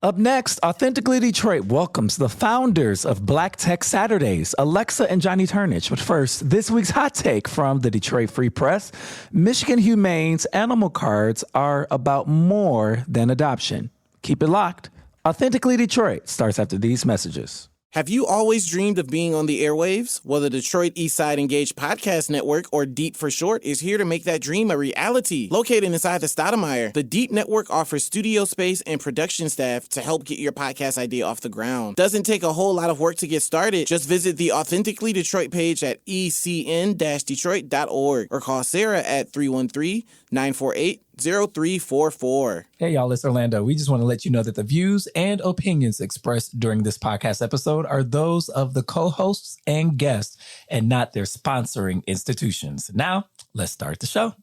Up next, Authentically Detroit welcomes the founders of Black Tech Saturdays, Alexa and Johnnie Turnage. But first, this week's hot take from the Detroit Free Press. Michigan Humane's animal cards are about more than adoption. Keep it locked. Authentically Detroit starts after these messages. Have you always dreamed of being on the airwaves? Well, the Detroit Eastside Engaged Podcast Network, or DEEP for short, is here to make that dream a reality. Located inside the Stoudemire, the DEEP Network offers studio space and production staff to help get your podcast idea off the ground. Doesn't take a whole lot of work to get started. Just visit the Authentically Detroit page at ecn-detroit.org or call Sarah at 313-948-0344. Hey, y'all, it's Orlando. We just want to let you know that the views and opinions expressed during this podcast episode are those of the co-hosts and guests and not their sponsoring institutions. Now, let's start the show.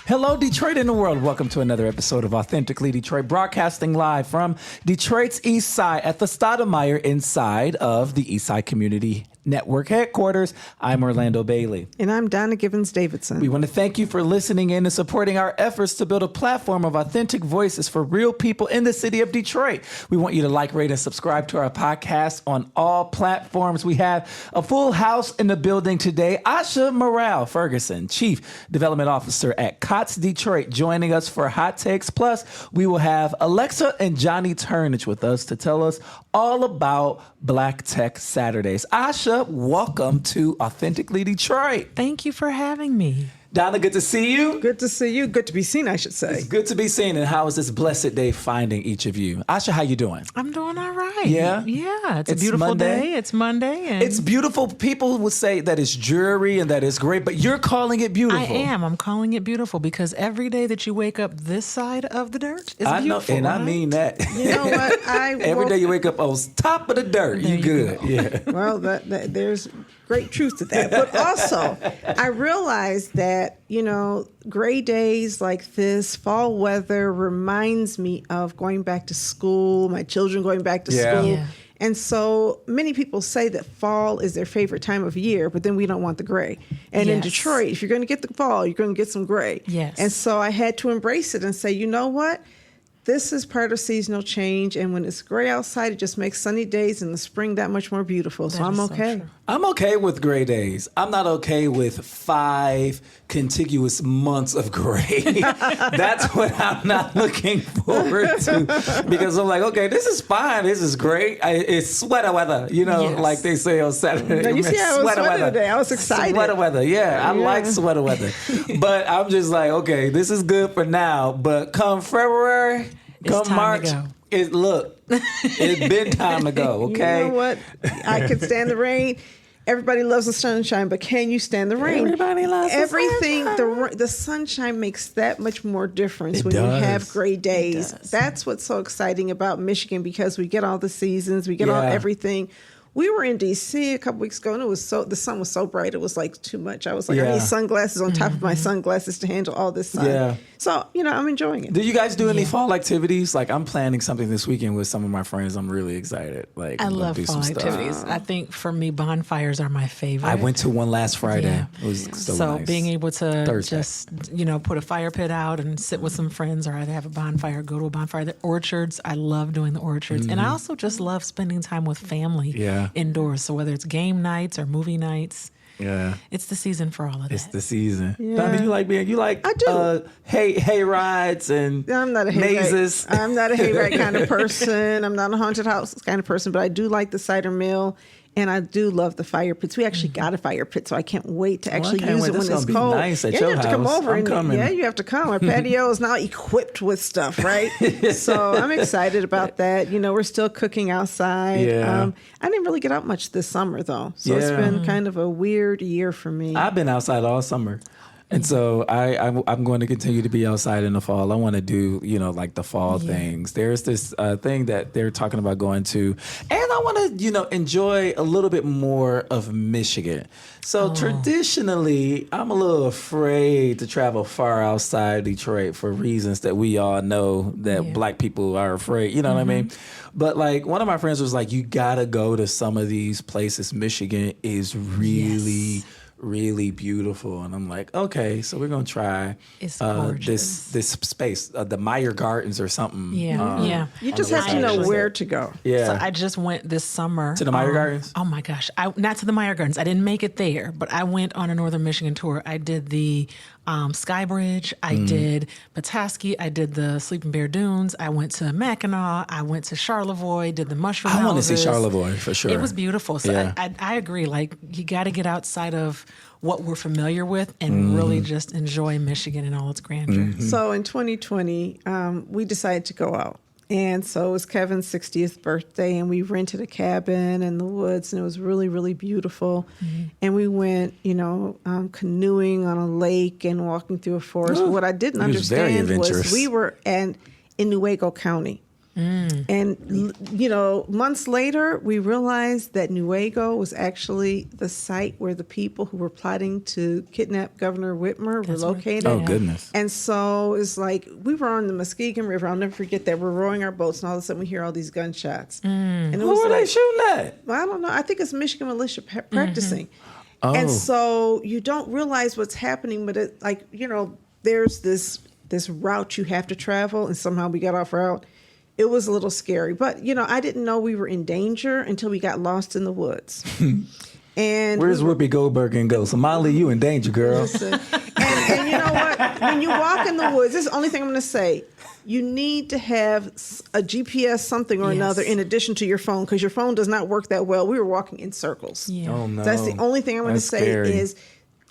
Hello, Detroit and the world. Welcome to another episode of Authentically Detroit, broadcasting live from Detroit's East Side at the Stoudemire inside of the Eastside Community Network headquarters. I'm Orlando Bailey. And I'm Donna Givens-Davidson. We want to thank you for listening in and supporting our efforts to build a platform of authentic voices for real people in the city of Detroit. We want you to like, rate, and subscribe to our podcast on all platforms. We have a full house in the building today. Aisha Morrell Ferguson, Chief Development Officer at COTS Detroit, joining us for Hot Takes. Plus, we will have Alexa and Johnnie Turnage with us to tell us all about Black Tech Saturdays. Aisha, welcome to Authentically Detroit. Thank you for having me. Donna, good to see you. Good to see you. Good to be seen, I should say. It's good to be seen. And how is this blessed day finding each of you? Aisha, how you doing? I'm doing all right. Yeah? Yeah, it's a beautiful Monday. day. It's Monday. And It's beautiful. People would say that it's dreary and that it's great, but you're calling it beautiful. I am. I'm calling it beautiful because every day that you wake up this side of the dirt is I beautiful. know, and right? I mean that. You know what? Every day you wake up on top of the dirt, There you you good. go. Yeah. Well, there's great truth to that. But also, I realized that, gray days like this, fall weather reminds me of going back to school, my children going back to Yeah. school. Yeah. And so many people say that fall is their favorite time of year, but then we don't want the gray. And in Yes. Detroit, if you're going to get the fall, you're going to get some gray. Yes. And so I had to embrace it and say, you know what? This is part of seasonal change, and when it's gray outside, it just makes sunny days in the spring that much more beautiful. So That I'm is so okay. true. I'm okay with gray days. I'm not okay with 5 contiguous months of gray. That's what I'm not looking forward to because I'm like, okay, this is fine. This is great. It's sweater weather, Yes. like they say on Saturday. Now, you see how I was sweating today. I was excited. Sweater weather. Yeah, I like sweater weather. But I'm just like, okay, this is good for now. But come February, come time to March, go. it's been time to go, okay? You know what? I can stand the rain. Everybody loves the sunshine, but can you stand the rain? Everybody loves the everything. sunshine. The sunshine makes that much more difference It when you does. have gray days. does. That's what's so exciting about Michigan because we get all the seasons, we get all Yeah. everything. We were in D.C. a couple weeks ago, and the sun was so bright, it was like too much. I was like, I Yeah. need sunglasses on top of my sunglasses to handle all this sun. Yeah. So, I'm enjoying it. Do you guys do any fall activities? Like I'm planning something this weekend with some of my friends. I'm really excited. Like I I'm gonna love do fall some stuff. activities. I think for me, bonfires are my favorite. I went to one last Friday. Yeah. It was so nice. being able to Thursday. just, put a fire pit out and sit with some friends or either have a bonfire, go to a bonfire. The orchards, I love doing the orchards. And I also just love spending time with family Yeah. indoors. So whether it's game nights or movie nights, Yeah. it's the season for all of It's that. the season. Yeah. Donna, you like I do. hay rides and I'm not a mazes. hayride. I'm not a hayride kind of person. I'm not a haunted house kind of person, but I do like the cider mill. And I do love the fire pits. We actually got a fire pit, so I can't wait to actually can't use wait. it when That's it's gonna be cold. nice at yeah, your you have to come house. over. I'm coming. Yeah, you have to come. Our patio is now equipped with stuff, right? So I'm excited about that. We're still cooking outside. Yeah. I didn't really get out much this summer, though. So it's Yeah. been kind of a weird year for me. I've been outside all summer. And so I'm going to continue to be outside in the fall. I want to do, like the fall things. There's this thing that they're talking about going to, and I want to, enjoy a little bit more of Michigan. So traditionally, I'm a little afraid to travel far outside Detroit for reasons that we all know that Black people are afraid. You know what I mean? But like one of my friends was like, you got to go to some of these places. Michigan is really really beautiful, and I'm like, okay, so we're gonna try this space, the Meyer Gardens or something. You just have to know where to go. So I just went this summer to the Meyer Gardens. Oh my gosh, not to the Meyer Gardens. I didn't make it there, but I went on a Northern Michigan tour. I did the Sky Bridge. I did Petoskey. I did the Sleeping Bear Dunes. I went to Mackinac. I went to Charlevoix. Did the mushroom houses. I want to see Charlevoix for sure. It was beautiful. So I agree. Like you got to get outside of what we're familiar with and really just enjoy Michigan in all its grandeur. So in 2020, we decided to go out. And so it was Kevin's 60th birthday, and we rented a cabin in the woods, and it was really, really beautiful. And we went, canoeing on a lake and walking through a forest. What I didn't understand was we were in Newaygo County. And, months later, we realized that Newaygo was actually the site where the people who were plotting to kidnap Governor Whitmer were located. Oh, goodness. And so it's like we were on the Muskegon River. I'll never forget that. We're rowing our boats, and all of a sudden we hear all these gunshots. And it Who was were they shooting at? Well, I don't know. I think it's Michigan militia practicing. And so you don't realize what's happening, but there's this route you have to travel, and somehow we got off route. It was a little scary, but I didn't know we were in danger until we got lost in the woods. And where's Whoopi Goldberg and go? So Molly, you in danger, girl. Listen, and you know what? When you walk in the woods, this is the only thing I'm going to say. You need to have a GPS something or another in addition to your phone, because your phone does not work that well. We were walking in circles. Oh no, that's the only thing I'm going to say is.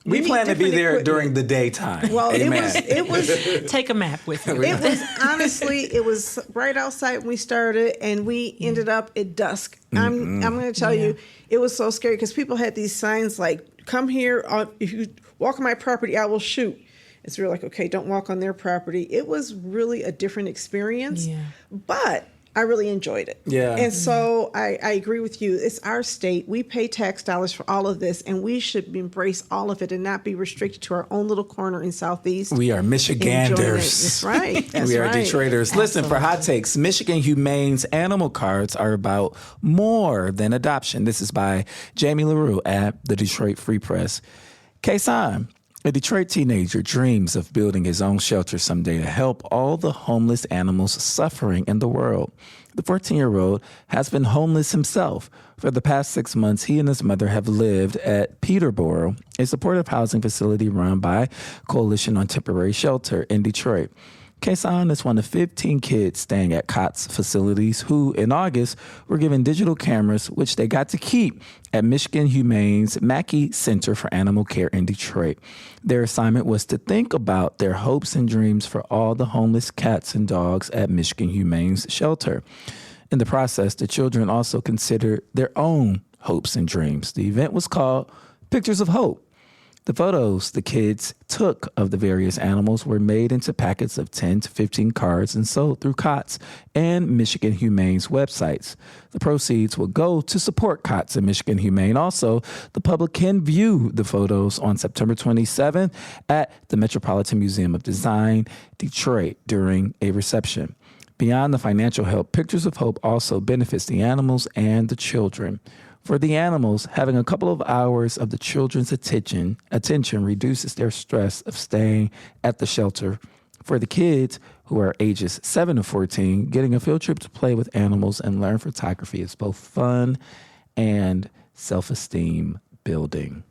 We plan to be there during the daytime. Well, Amen. it was take a map with you. It was honestly, it was right outside when we started, and we ended up at dusk. I'm going to tell you, it was so scary because people had these signs like, "Come here, if you walk on my property, I will shoot." It's really like, okay, don't walk on their property. It was really a different experience, but I really enjoyed it. Yeah. And so I agree with you. It's our state. We pay tax dollars for all of this, and we should embrace all of it and not be restricted to our own little corner in Southeast. We are Michiganders. That's right. That's we are right. Detroiters. Listen, for hot takes, Michigan Humane's animal cards are about more than adoption. This is by Jamie LaRue at the Detroit Free Press. Kason, a Detroit teenager, dreams of building his own shelter someday to help all the homeless animals suffering in the world. The 14-year-old has been homeless himself. For the past 6 months, he and his mother have lived at Peterborough, a supportive housing facility run by Coalition on Temporary Shelter in Detroit. Kason is one of 15 kids staying at COTS facilities who, in August, were given digital cameras, which they got to keep at Michigan Humane's Mackey Center for Animal Care in Detroit. Their assignment was to think about their hopes and dreams for all the homeless cats and dogs at Michigan Humane's shelter. In the process, the children also considered their own hopes and dreams. The event was called Pictures of Hope. The photos the kids took of the various animals were made into packets of 10 to 15 cards and sold through COTS and Michigan Humane's websites. The proceeds will go to support COTS and Michigan Humane. Also, the public can view the photos on September 27th at the Metropolitan Museum of Design, Detroit, during a reception. Beyond the financial help, Pictures of Hope also benefits the animals and the children. For the animals, having a couple of hours of the children's attention reduces their stress of staying at the shelter. For the kids, who are ages 7 to 14, getting a field trip to play with animals and learn photography is both fun and self-esteem building.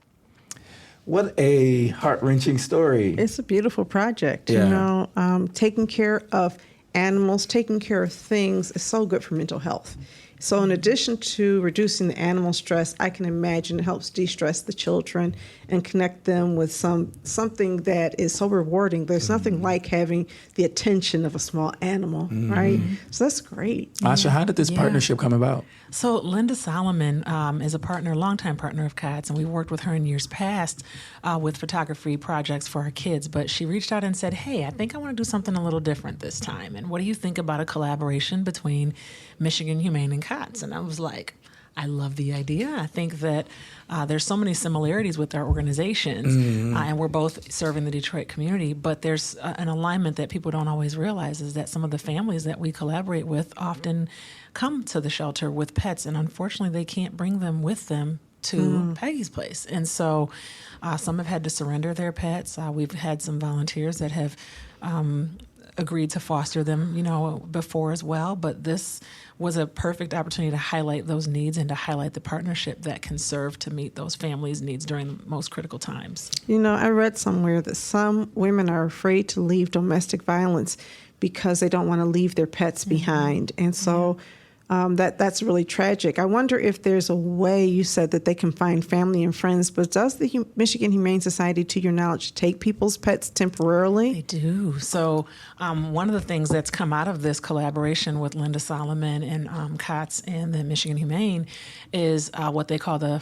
What a heart-wrenching story. It's a beautiful project. Yeah. Taking care of animals, taking care of things is so good for mental health. So in addition to reducing the animal stress, I can imagine it helps de-stress the children and connect them with something that is so rewarding. There's nothing like having the attention of a small animal, right? So that's great. Aisha, how did this partnership come about? So Linda Solomon is a partner, longtime partner of COTS, and we worked with her in years past with photography projects for her kids. But she reached out and said, hey, I think I want to do something a little different this time. And what do you think about a collaboration between Michigan Humane and COTS? And I was like, I love the idea. I think that there's so many similarities with our organizations, and we're both serving the Detroit community, but there's an alignment that people don't always realize is that some of the families that we collaborate with often come to the shelter with pets, and unfortunately they can't bring them with them to Peggy's place. And so some have had to surrender their pets. We've had some volunteers that have agreed to foster them, before as well. But this was a perfect opportunity to highlight those needs and to highlight the partnership that can serve to meet those families' needs during the most critical times. I read somewhere that some women are afraid to leave domestic violence because they don't want to leave their pets behind. And so that's really tragic. I wonder if there's a way, you said that they can find family and friends, but does the Michigan Humane Society, to your knowledge, take people's pets temporarily? They do. So one of the things that's come out of this collaboration with Linda Solomon and COTS and the Michigan Humane is what they call the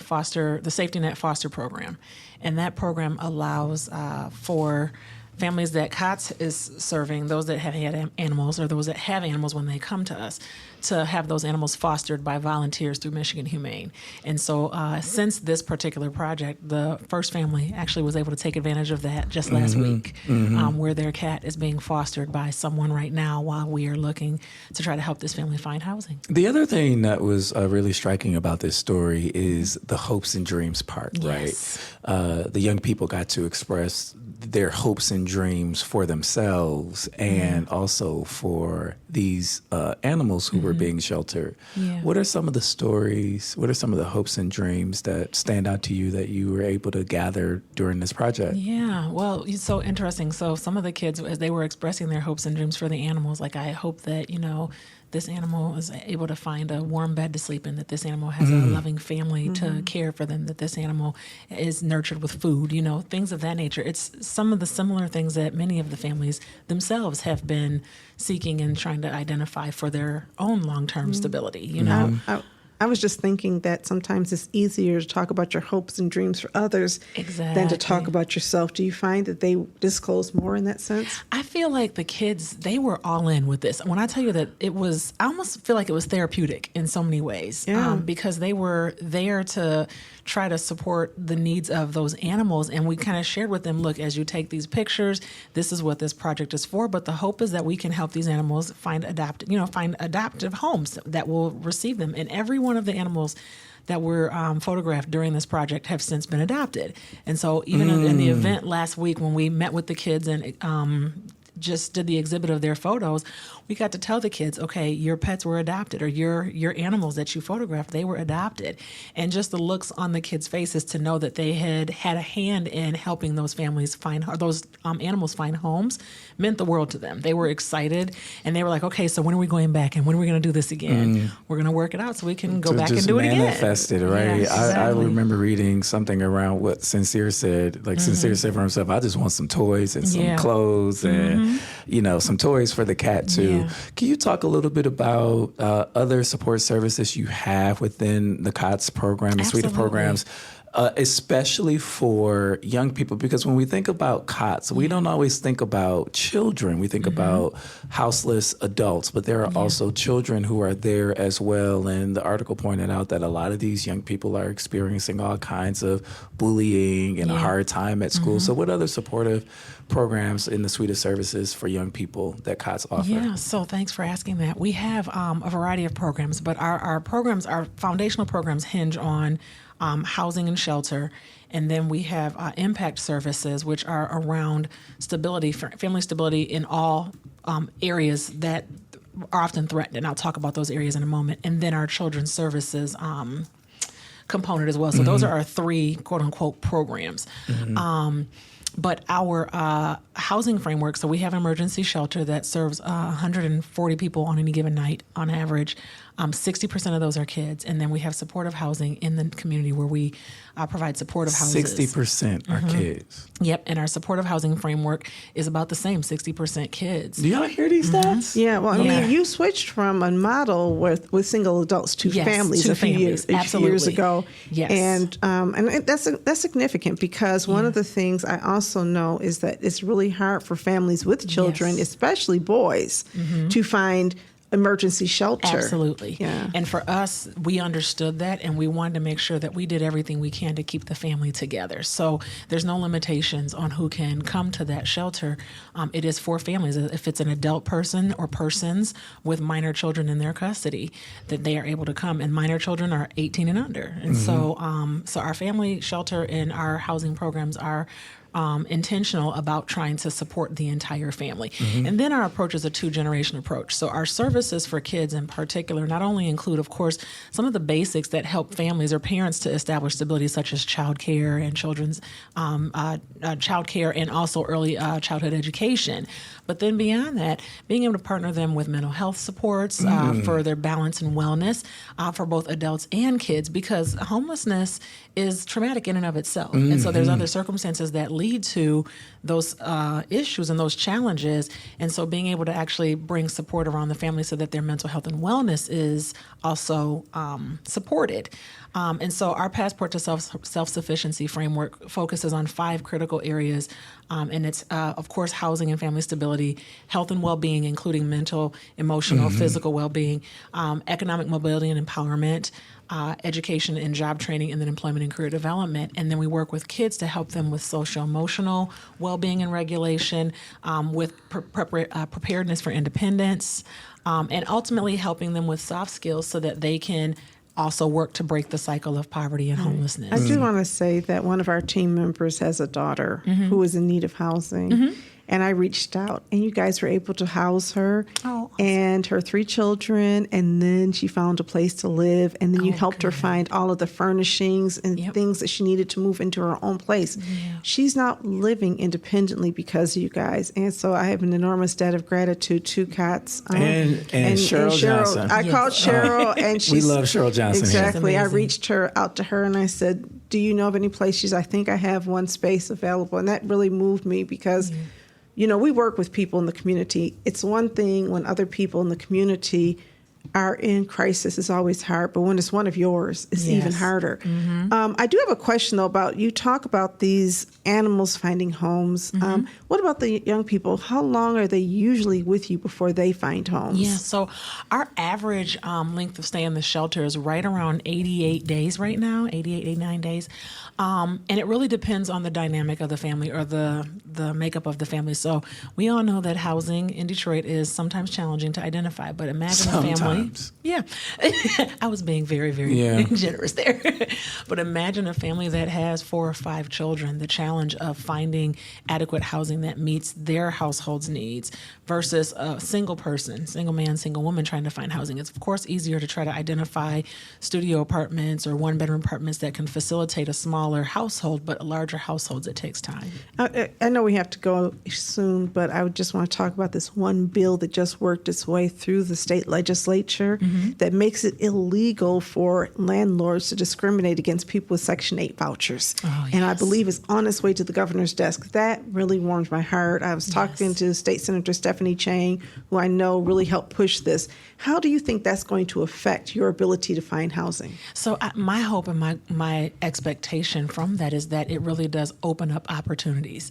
Safety Net Foster Program. And that program allows for families that COTS is serving, those that have had animals or those that have animals when they come to us, to have those animals fostered by volunteers through Michigan Humane. And so since this particular project, the first family actually was able to take advantage of that just last week, where their cat is being fostered by someone right now while we are looking to try to help this family find housing. The other thing that was really striking about this story is the hopes and dreams part, Yes. right? The young people got to express their hopes and dreams for themselves and also for these animals who were being sheltered. Yeah. What are some of the stories, what are some of the hopes and dreams that stand out to you that you were able to gather during this project? Yeah, well, it's so interesting. So some of the kids, as they were expressing their hopes and dreams for the animals, like, I hope that, this animal is able to find a warm bed to sleep in, that this animal has a loving family to care for them, that this animal is nurtured with food, things of that nature. It's some of the similar things that many of the families themselves have been seeking and trying to identify for their own long-term stability, I was just thinking that sometimes it's easier to talk about your hopes and dreams for others than to talk about yourself. Do you find that they disclose more in that sense? I feel like the kids, they were all in with this. When I tell you that I almost feel like it was therapeutic in so many ways, because they were there to try to support the needs of those animals. And we kind of shared with them, look, as you take these pictures, this is what this project is for. But the hope is that we can help these animals find adaptive homes that will receive them. And every one of the animals that were photographed during this project have since been adopted. And so even in the event last week when we met with the kids and just did the exhibit of their photos, we got to tell the kids, okay, your pets were adopted, or your animals that you photographed, they were adopted. And just the looks on the kids' faces to know that they had a hand in helping those families those animals find homes meant the world to them. They were excited, and they were like, okay, so when are we going back, and when are we going to do this again? We're going to work it out so we can go back and do it again. Manifest it, right? Yes, exactly. I remember reading something around what Sincere said. Like Sincere said for himself, I just want some toys and some clothes and some toys for the cat too. Yeah. Can you talk a little bit about other support services you have within the COTS program and suite of programs? Especially for young people, because when we think about COTS, we don't always think about children. We think about houseless adults, but there are also children who are there as well. And the article pointed out that a lot of these young people are experiencing all kinds of bullying and a hard time at school. So what other supportive programs in the suite of services for young people that COTS offer? Yeah, so thanks for asking that. We have a variety of programs, but our programs, our foundational programs hinge on housing and shelter, and then we have impact services, which are around stability, family stability in all areas that are often threatened, and I'll talk about those areas in a moment, and then our children's services component as well. So those are our three quote-unquote programs. But our housing framework, so we have an emergency shelter that serves 140 people on any given night on average. 60% of those are kids. And then we have supportive housing in the community where we provide supportive houses. 60% are kids. Yep. And our supportive housing framework is about the same, 60% kids. Do y'all hear these stats? Yeah, well, I Yeah. mean, you switched from a model with single adults to Yes, families to a few years Absolutely. ago. Yes. And that's significant because one of the things I also know is that it's really hard for families with children, Yes. especially boys, to find emergency shelter. Absolutely. Yeah. And for us, we understood that, and we wanted to make sure that we did everything we can to keep the family together. So there's no limitations on who can come to that shelter. It is for families. If it's an adult person or persons with minor children in their custody, that they are able to come. And minor children are 18 and under. And so our family shelter and our housing programs are intentional about trying to support the entire family. And then our approach is a 2-generation approach. So our services for kids in particular not only include, of course, some of the basics that help families or parents to establish stability, such as child care and children's child care and also early childhood education. But then beyond that, being able to partner them with mental health supports for their balance and wellness for both adults and kids, because homelessness is traumatic in and of itself. And so there's other circumstances that lead to those issues and those challenges. And so being able to actually bring support around the family so that their mental health and wellness is also supported. And so our Passport to Self-Sufficiency framework focuses on 5 critical areas. And it's, of course, housing and family stability, health and well-being, including mental, emotional, physical well-being, economic mobility and empowerment, education and job training, and then employment and career development. And then we work with kids to help them with social-emotional well-being and regulation, with preparedness for independence, and ultimately helping them with soft skills so that they can also work to break the cycle of poverty and homelessness. I do want to say that one of our team members has a daughter who is in need of housing. And I reached out, and you guys were able to house her and her 3 children, and then she found a place to live, and then you helped her find all of the furnishings and things that she needed to move into her own place. She's not living independently because of you guys, and so I have an enormous debt of gratitude to COTS. And Cheryl Johnson. I called Cheryl, and she We love Cheryl Johnson. Exactly. I amazing. reached out to her, and I said, do you know of any place? She's, I think I have one space available. And that really moved me because you know, we work with people in the community. It's one thing when other people in the community are in crisis, it's always hard, but when it's one of yours, it's even harder. I do have a question, though, about you talk about these animals finding homes. What about the young people? How long are they usually with you before they find homes? Yeah, so our average length of stay in the shelter is right around 88 days right now, 89 days. And it really depends on the dynamic of the family or the makeup of the family. So we all know that housing in Detroit is sometimes challenging to identify, but imagine a family. Yeah. I was being very, very generous there. But imagine a family that has 4 or 5 children, the challenge of finding adequate housing that meets their household's needs versus a single person, single man, single woman trying to find housing. It's, of course, easier to try to identify studio apartments or 1-bedroom apartments that can facilitate a smaller household, but larger households, it takes time. I know we have to go soon, but I would just want to talk about this one bill that just worked its way through the state legislature that makes it illegal for landlords to discriminate against people with Section 8 vouchers. And I believe it's on its way to the governor's desk. That really warmed my heart. I was talking to State Senator Stephanie Chang, who I know really helped push this. How do you think that's going to affect your ability to find housing? So my hope and my expectation from that is that it really does open up opportunities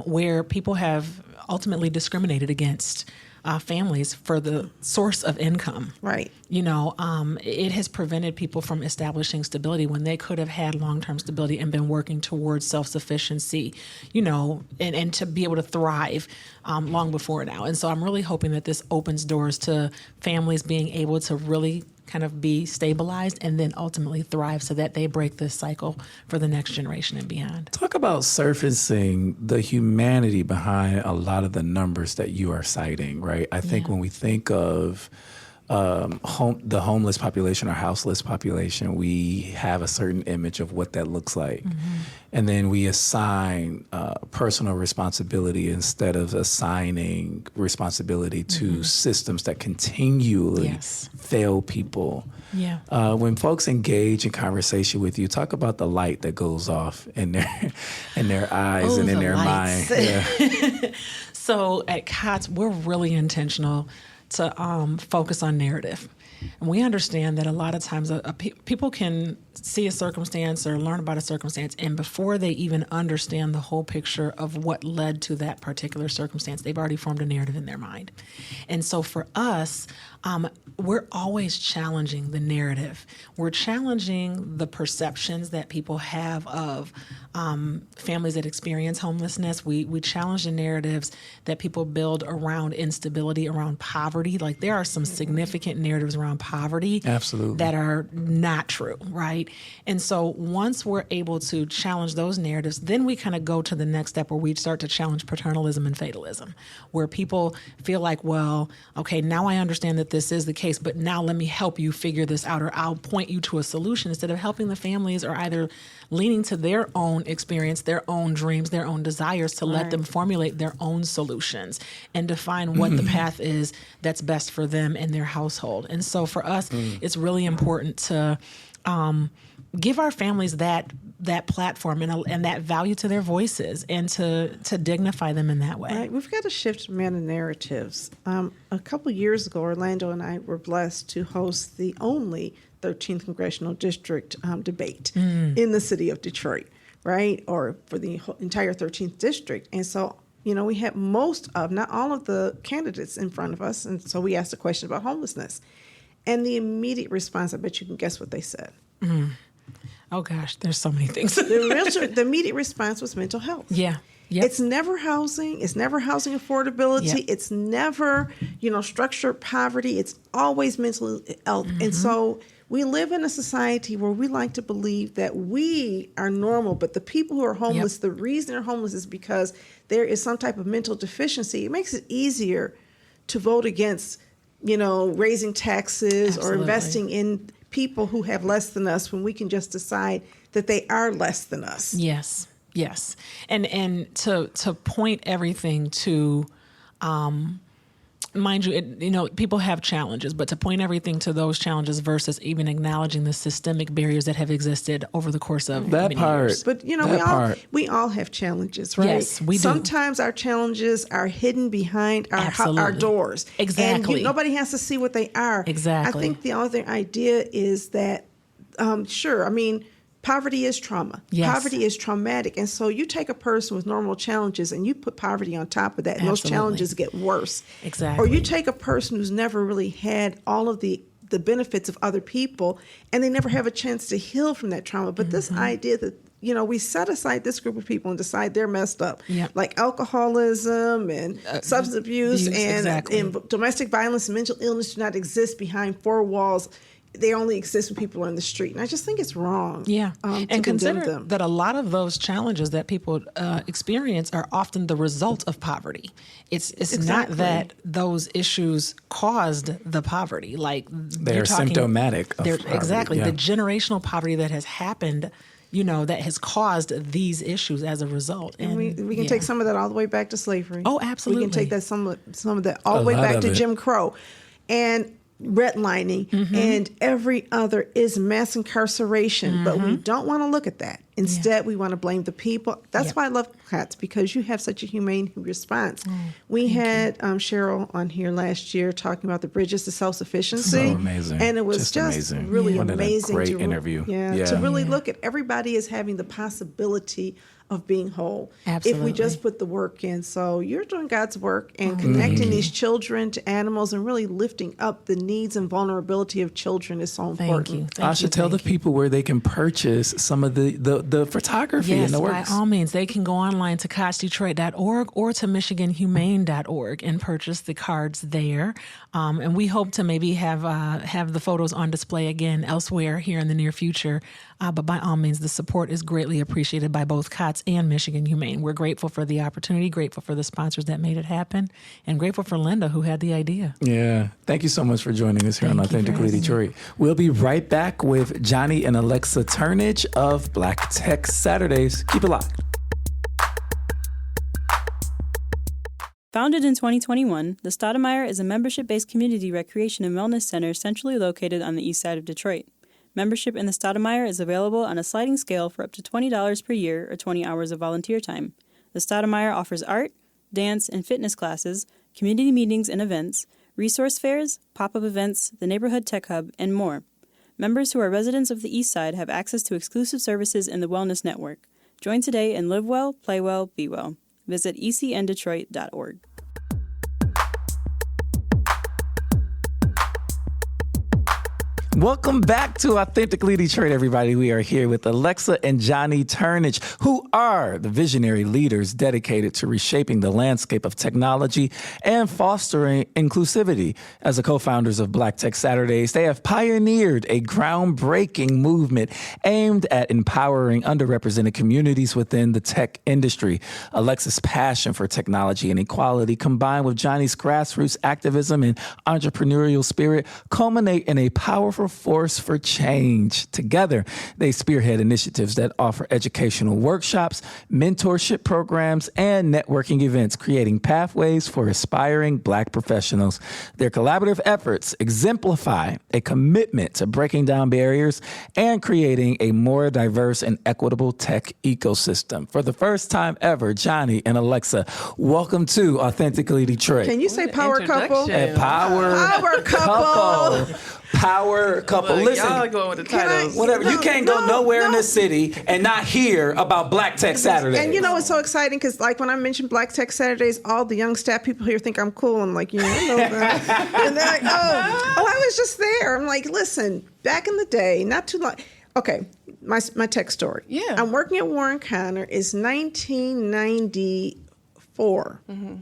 where people have ultimately discriminated against families for the source of income. Right. You know, it has prevented people from establishing stability when they could have had long-term stability and been working towards self-sufficiency, you know, and to be able to thrive long before now. And so I'm really hoping that this opens doors to families being able to really kind of be stabilized and then ultimately thrive so that they break this cycle for the next generation and beyond. Talk about surfacing the humanity behind a lot of the numbers that you are citing, right? I think when we think of the homeless population or houseless population, we have a certain image of what that looks like. And then we assign personal responsibility instead of assigning responsibility to systems that continually fail people. Yeah. When folks engage in conversation with you, talk about the light that goes off in their eyes and in their mind. Yeah. So at COTS, we're really intentional to focus on narrative. And we understand that a lot of times people can see a circumstance or learn about a circumstance, and before they even understand the whole picture of what led to that particular circumstance, they've already formed a narrative in their mind. And so for us, we're always challenging the narrative. We're challenging the perceptions that people have of families that experience homelessness. We challenge the narratives that people build around instability, around poverty. Like there are some significant narratives around poverty that are not true, right? And so once we're able to challenge those narratives, then we kind of go to the next step where we start to challenge paternalism and fatalism, where people feel like, well, okay, now I understand that this is the case, but now let me help you figure this out, or I'll point you to a solution, instead of helping the families or either leaning to their own experience, their own dreams, their own desires to let them formulate their own solutions and define what the path is that's best for them and their household. And so for us, it's really important to give our families that platform and that value to their voices, and to dignify them in that way. Right. We've got to shift meta narratives. A couple years ago, Orlando and I were blessed to host the only 13th Congressional District debate in the city of Detroit, right? Or for the entire 13th District. And so, we had most of, not all of the candidates in front of us. And so we asked a question about homelessness. And the immediate response, I bet you can guess what they said. Oh gosh, there's so many things. The immediate response was mental health. Yeah. Yep. It's never housing. It's never housing affordability. Yep. It's never, structured poverty. It's always mental health. And so we live in a society where we like to believe that we are normal, but the people who are homeless, the reason they're homeless is because there is some type of mental deficiency. It makes it easier to vote against, raising taxes or investing in people who have less than us, when we can just decide that they are less than us. Yes. And to point everything to, mind you, people have challenges, but to point everything to those challenges versus even acknowledging the systemic barriers that have existed over the course of many years. But we all have challenges, right? Yes, we do. Sometimes our challenges are hidden behind our doors. Exactly. And nobody has to see what they are. Exactly. I think the other idea is that, poverty is trauma. Yes. Poverty is traumatic. And so you take a person with normal challenges and you put poverty on top of that, and those challenges get worse. Exactly. Or you take a person who's never really had all of the benefits of other people, and they never have a chance to heal from that trauma. But this idea that, we set aside this group of people and decide they're messed up, like alcoholism and substance abuse and domestic violence and mental illness do not exist behind four walls. They only exist when people are in the street. And I just think it's wrong. Yeah. And consider them. that a lot of those challenges that people experience are often the result of poverty. It's not that those issues caused the poverty. Like they're symptomatic of poverty. Exactly. Yeah. The generational poverty that has happened, that has caused these issues as a result. And we can take some of that all the way back to slavery. Oh, absolutely. We can take that some of that all the way back to Jim Crow. And redlining and every other is mass incarceration, but we don't want to look at that. Instead, we want to blame the people. That's why I love COTS, because you have such a humane response. We had Cheryl on here last year talking about the bridges to self-sufficiency. So amazing. And it was just amazing. really What amazing. a great interview. To really look at everybody as having the possibility of being whole. Absolutely. If we just put the work in. So you're doing God's work and connecting these children to animals and really lifting up the needs and vulnerability of children is so important. Thank I should tell the people where they can purchase some of the the photography Yes, and the works. by all means, they can go online to cotsdetroit.org or to michiganhumane.org and purchase the cards there. And we hope to maybe have the photos on display again elsewhere here in the near future. But by all means, the support is greatly appreciated by both COTS and Michigan Humane. We're grateful for the opportunity, grateful for the sponsors that made it happen, and grateful for Linda, who had the idea. Yeah. Thank you so much for joining us here on Thank you for Authentically having me. Detroit. We'll be right back with Johnnie and Alexa Turnage of Black Tech Saturdays. Keep it locked. Founded in 2021, the Stoudemire is a membership-based community recreation and wellness center centrally located on the east side of Detroit. Membership in the Stoudemire is available on a sliding scale for up to $20 per year or 20 hours of volunteer time. The Stoudemire offers art, dance, and fitness classes, community meetings and events, resource fairs, pop-up events, the Neighborhood Tech Hub, and more. Members who are residents of the East Side have access to exclusive services in the Wellness Network. Join today and live well, play well, be well. Visit ecndetroit.org. Welcome back to Authentically Detroit, everybody. We are here with Alexa and Johnnie Turnage, who are the visionary leaders dedicated to reshaping the landscape of technology and fostering inclusivity. As the co-founders of Black Tech Saturdays, they have pioneered a groundbreaking movement aimed at empowering underrepresented communities within the tech industry. Alexa's passion for technology and equality, combined with Johnnie's grassroots activism and entrepreneurial spirit, culminate in a powerful force for change. Together, they spearhead initiatives that offer educational workshops, mentorship programs, and networking events, creating pathways for aspiring Black professionals. Their collaborative efforts exemplify a commitment to breaking down barriers and creating a more diverse and equitable tech ecosystem. For the first time ever, Johnnie and Alexa, welcome to Authentically Detroit. Can you say power couple? A power couple. Power couple. Listen, y'all are going with the titles. whatever. You can't go nowhere in this city and not hear about Black Tech Saturdays. And you know, it's so exciting because, like, when I mention Black Tech Saturdays, all the young staff people here think I'm cool. I'm like, I know that. And they're like, oh, I was just there. I'm like, listen, back in the day, not too long. Okay, my tech story. Yeah. I'm working at Warren Connor. It's 1994. Mm-hmm.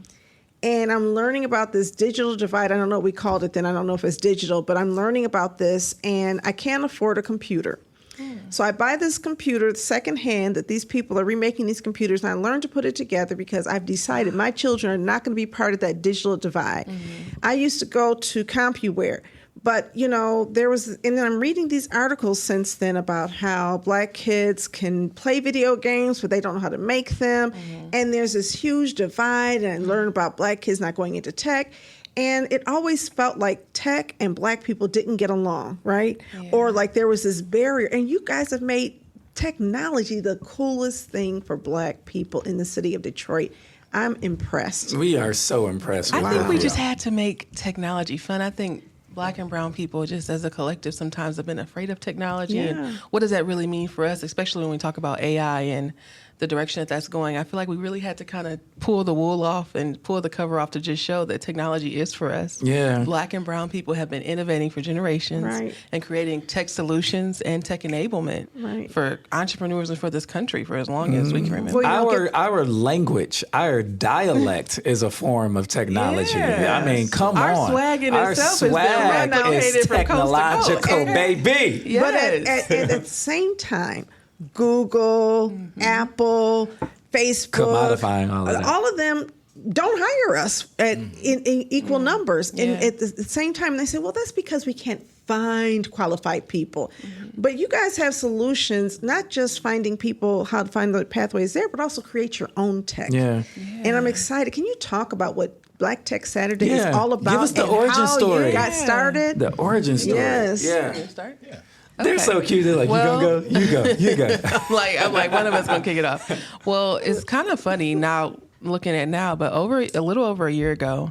And I'm learning about this digital divide. I don't know what we called it then. I don't know if it's digital, but I'm learning about this, and I can't afford a computer. So I buy this computer secondhand that these people are remaking these computers, and I learned to put it together because I've decided my children are not going to be part of that digital divide. Mm-hmm. I used to go to CompuWare. But, and then I'm reading these articles since then about how Black kids can play video games, but they don't know how to make them. Mm-hmm. And there's this huge divide, and I learned about Black kids not going into tech. And it always felt like tech and Black people didn't get along, right? Yeah. Or like there was this barrier. And you guys have made technology the coolest thing for Black people in the city of Detroit. I'm impressed. We are so impressed. I think we just had to make technology fun. I think Black and brown people, just as a collective, sometimes have been afraid of technology. Yeah. And what does that really mean for us, especially when we talk about AI and the direction that's going? I feel like we really had to kind of pull the wool off and pull the cover off to just show that technology is for us. Yeah. Black and brown people have been innovating for generations and creating tech solutions and tech enablement for entrepreneurs and for this country for as long as we can remember. Our language, our dialect is a form of technology. I mean, come on. Our swag in itself has been is technological, baby. Yes. But at the same time, Google, Apple, Facebook, commodifying all of them don't hire us in equal numbers. And at the same time, they say, well, that's because we can't find qualified people. But you guys have solutions, not just finding people, how to find the pathways there, but also create your own tech. And I'm excited. Can you talk about what Black Tech Saturday is all about? Give us the origin story. You got started. The origin story. Yes. Yeah. Can you start? Yeah. They're so cute. They're like, you gonna go? You go. I'm like, one of us gonna kick it off. Well, it's kind of funny now, looking at now, but a little over a year ago,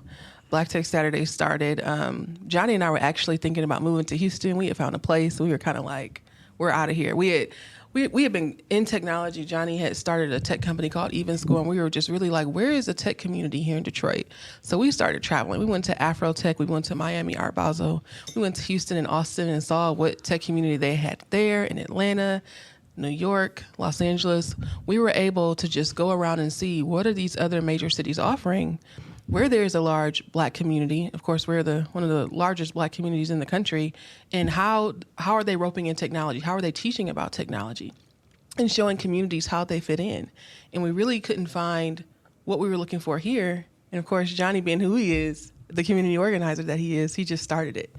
Black Tech Saturday started. Johnnie and I were actually thinking about moving to Houston. We had found a place. We were kind of like, we're out of here. We had been in technology. Johnnie had started a tech company called Even School, and we were just really like, where is the tech community here in Detroit? So we started traveling. We went to Afro Tech. We went to Miami Art Basel. We went to Houston and Austin and saw what tech community they had there in Atlanta. New York, Los Angeles, we were able to just go around and see what are these other major cities offering where there's a large Black community. Of course, we're one of the largest Black communities in the country. And how are they roping in technology? How are they teaching about technology and showing communities how they fit in? And we really couldn't find what we were looking for here. And of course, Johnnie, being who he is, the community organizer that he is, he just started it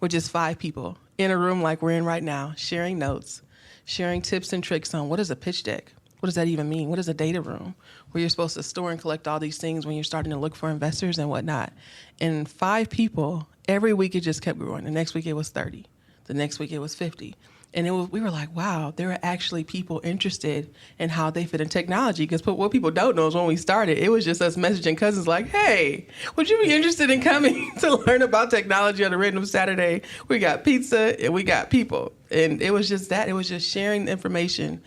with just 5 people in a room like we're in right now, sharing notes, sharing tips and tricks on what is a pitch deck. What does that even mean? What is a data room where you're supposed to store and collect all these things when you're starting to look for investors and whatnot? And 5 people, every week it just kept growing. The next week it was 30. The next week it was 50. And we were like, wow, there are actually people interested in how they fit in technology. Because what people don't know is when we started, it was just us messaging cousins like, hey, would you be interested in coming to learn about technology on a random Saturday? We got pizza and we got people. And it was just that. It was just sharing the information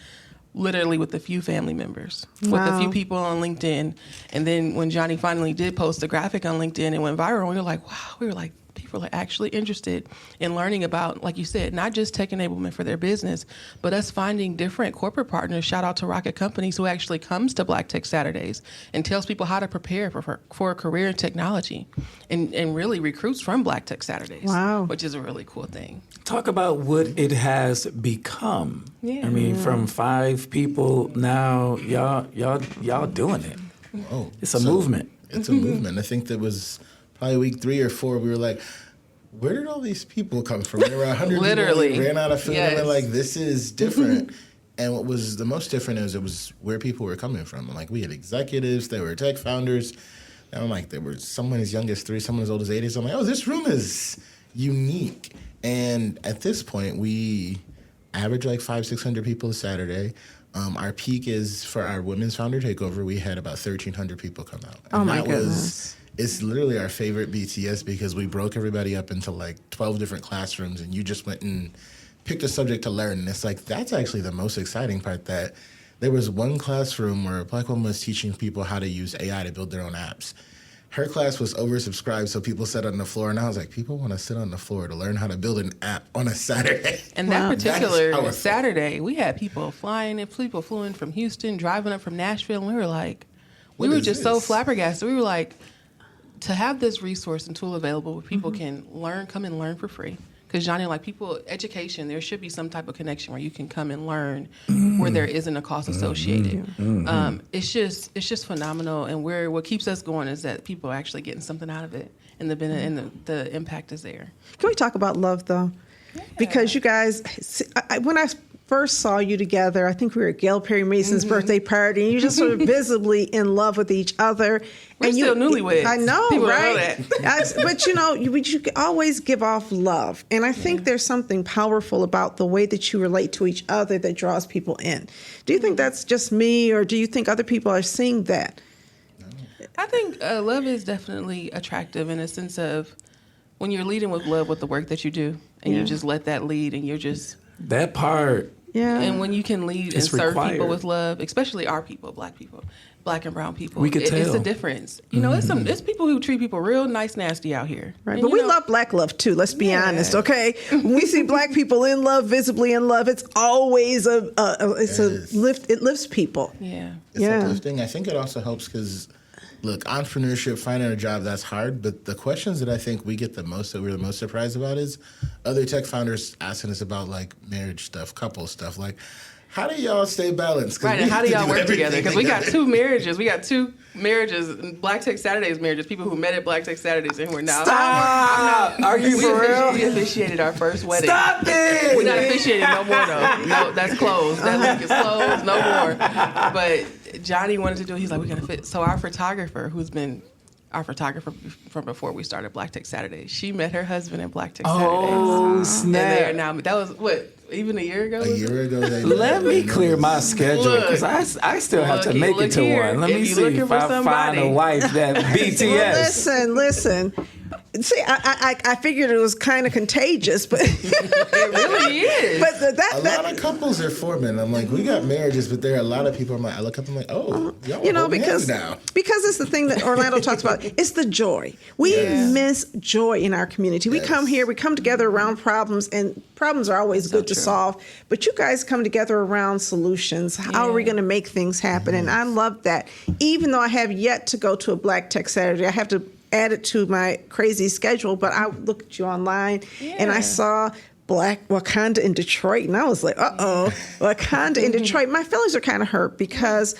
literally with a few family members, with a few people on LinkedIn. And then when Johnnie finally did post a graphic on LinkedIn, it went viral. We were like, wow, people are actually interested in learning about, like you said, not just tech enablement for their business, but us finding different corporate partners. Shout out to Rocket Companies, who actually comes to Black Tech Saturdays and tells people how to prepare for a career in technology and really recruits from Black Tech Saturdays, which is a really cool thing. Talk about what it has become. Yeah. I mean, from 5 people now, y'all doing it. Oh, it's a movement. It's a movement. I think that was probably week 3 or 4. We were like, where did all these people come from? There were 100 Literally. people. We ran out of food. Yes. And we're like, this is different. And what was the most different is it was where people were coming from. Like, we had executives, there were tech founders. And I'm like, there were someone as young as 3, someone as old as 80. So I'm like, oh, this room is unique. And at this point, we average like 500-600 people a Saturday. Our peak is for our women's founder takeover. We had about 1,300 people come out. And oh my goodness. It's literally our favorite BTS because we broke everybody up into like 12 different classrooms, and you just went and picked a subject to learn. And it's like, that's actually the most exciting part, that there was one classroom where a Black woman was teaching people how to use AI to build their own apps. Her class was oversubscribed, so people sat on the floor, and I was like, people want to sit on the floor to learn how to build an app on a Saturday. And that particular Saturday, we had people flying in, people flew in from Houston, driving up from Nashville, and we were like, we were just so flabbergasted. We were like, to have this resource and tool available where people can come and learn for free. Because Johnnie, like education, there should be some type of connection where you can come and learn where there isn't a cost associated. It's just phenomenal, and what keeps us going is that people are actually getting something out of it, and the impact is there. Can we talk about love though? Yeah. Because you guys, when I first saw you together, I think we were at Gail Perry Mason's birthday party, and you just sort of visibly in love with each other. We're still newlyweds. I know, people right? Know that. But you always give off love. And I think there's something powerful about the way that you relate to each other that draws people in. Do you think that's just me, or do you think other people are seeing that? I think love is definitely attractive in a sense of when you're leading with love with the work that you do, and you just let that lead, and you're just... That part. Yeah. And when you can lead and serve people with love, especially our people, Black people, Black and brown people, we could tell. It's a difference. You know, it's people who treat people real nice, nasty out here. Right. And but we love Black love too. Let's be honest, okay? When we see Black people in love, visibly in love, it's always a lift. It lifts people. Yeah. It's uplifting. I think it also helps because, look, entrepreneurship, finding a job, that's hard. But the questions that I think we get the most, that we're the most surprised about, is other tech founders asking us about like marriage stuff, couple stuff, like, how do y'all stay balanced? Right, and how do y'all work together? Because we got 2 marriages. We got 2 marriages, Black Tech Saturdays marriages, people who met at Black Tech Saturdays, and we're now... Stop! Are you for real? We officiated our first wedding. Stop it! We're not officiating no more, though. No, that's closed. That link is closed, no more. But Johnnie wanted to do it. He's like, we're going to fit. So our photographer, who's been our photographer from before we started Black Tech Saturdays, she met her husband at Black Tech Saturdays. Oh, snap. And they are now... That was, what... Even a year ago? A year ago, they let me clear my schedule, because I still have to make it to one. Let me see if I find a wife that BTS. Well, listen. See, I figured it was kind of contagious, but It really is. but A lot of couples are forming. I'm like, we got marriages, but there are a lot of people. I look up, I'm like, oh, y'all you know, holding because hands now. it's the thing that Orlando talks about. It's the joy. We miss joy in our community. We come here, we come together around problems, and problems are always good to solve. But you guys come together around solutions. How are we going to make things happen? And I love that. Even though I have yet to go to a Black Tech Saturday, I have to add it to my crazy schedule. But I looked at you online, and I saw Black Wakanda in Detroit, and I was like, Wakanda in Detroit. My feelings are kind of hurt because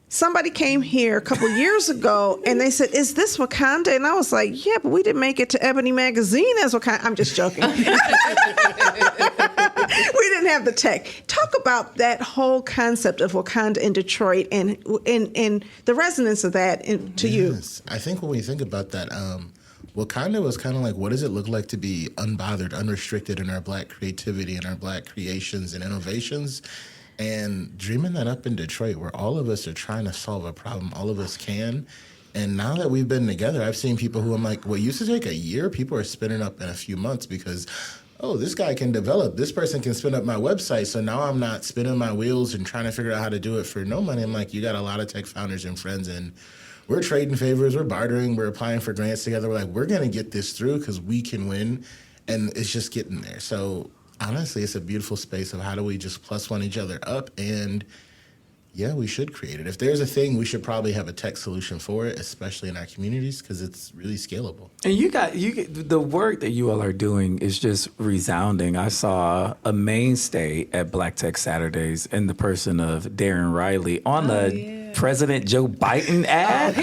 somebody came here a couple years ago, and they said, is this Wakanda? And I was like, yeah, but we didn't make it to Ebony Magazine as Wakanda. I'm just joking. We didn't have the tech. Talk about that whole concept of Wakanda in Detroit and the resonance of that to you. I think when we think about that, Wakanda was kind of like, what does it look like to be unbothered, unrestricted in our Black creativity and our Black creations and innovations? And dreaming that up in Detroit, where all of us are trying to solve a problem, all of us can. And now that we've been together, I've seen people who I'm like, what used to take a year, people are spinning up in a few months because, oh, this guy can develop, this person can spin up my website. So now I'm not spinning my wheels and trying to figure out how to do it for no money. I'm like, you got a lot of tech founders and friends, and we're trading favors, we're bartering, we're applying for grants together. We're like, we're going to get this through because we can win. And it's just getting there. So honestly, it's a beautiful space of how do we just plus one each other up, and yeah, we should create it. If there's a thing, we should probably have a tech solution for it, especially in our communities, because it's really scalable. And you get the work that you all are doing is just resounding. I saw a mainstay at Black Tech Saturdays in the person of Darren Riley on President Joe Biden ad.